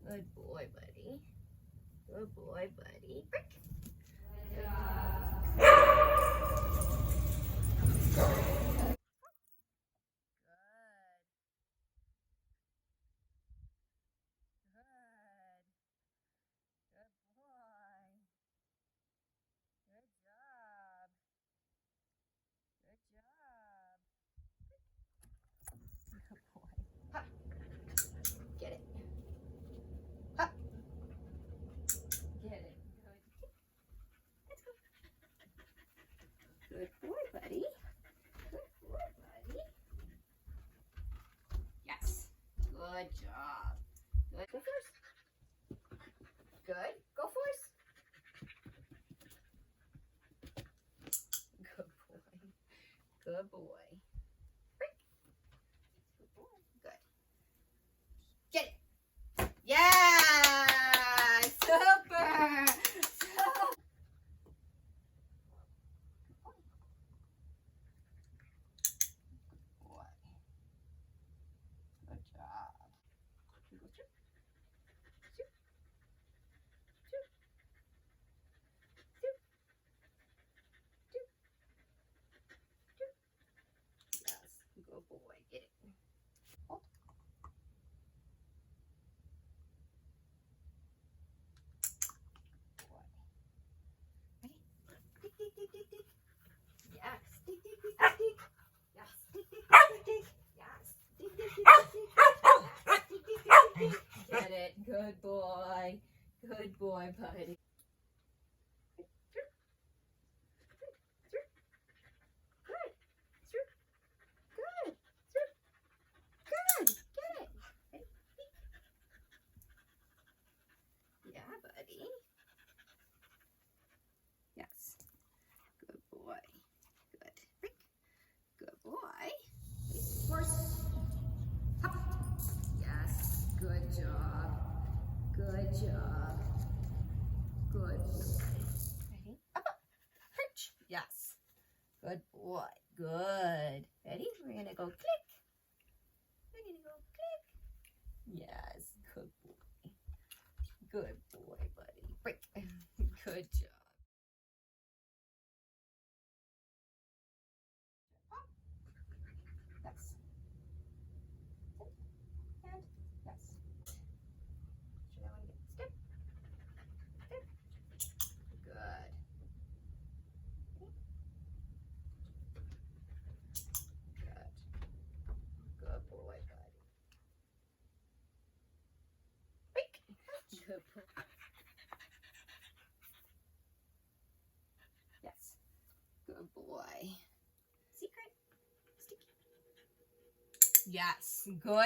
Good boy, buddy. Good boy, buddy. Brick. Get it. Up. Get it. Good. Good boy, buddy. Good boy, buddy. Yes. Good job. Good. Go first. Good. Go first. Good boy. Good boy. Break. Good boy. Good. Get it. Yeah! Super! Boy. Good job. You go shoot. Shoot. Shoot. Shoot. Shoot. Shoot. Yes. Good boy. Get it. Hold. Boy. Ready? Tick, tick, tick, tick, tick. Yes. Tick, tick, tick, tick, tick. Yes. Tick, tick, tick, tick, tick. Yes. Tick, tick, tick, tick, tick. Yes. Tick, tick, tick, tick, tick. Get it. Good boy. Good boy, buddy. Good. Good. Good. Get it. Ready? Yeah, buddy. Yes. Good boy. Good. Rick. Good boy. Horse. Hop. Yes. Good job. Good job. Good boy. Ready? Up. Perch. Yes. Good boy. Good. Ready? We're going to go click. We're going to go click. Yes. Good boy. Good boy, buddy. Break. Good job. Up. Yes. And yes. So now I'm going to step. Step. Good. Good. Good boy, buddy. Break. Good boy. Yes. Good boy. Secret. Sticky. Yes. Good.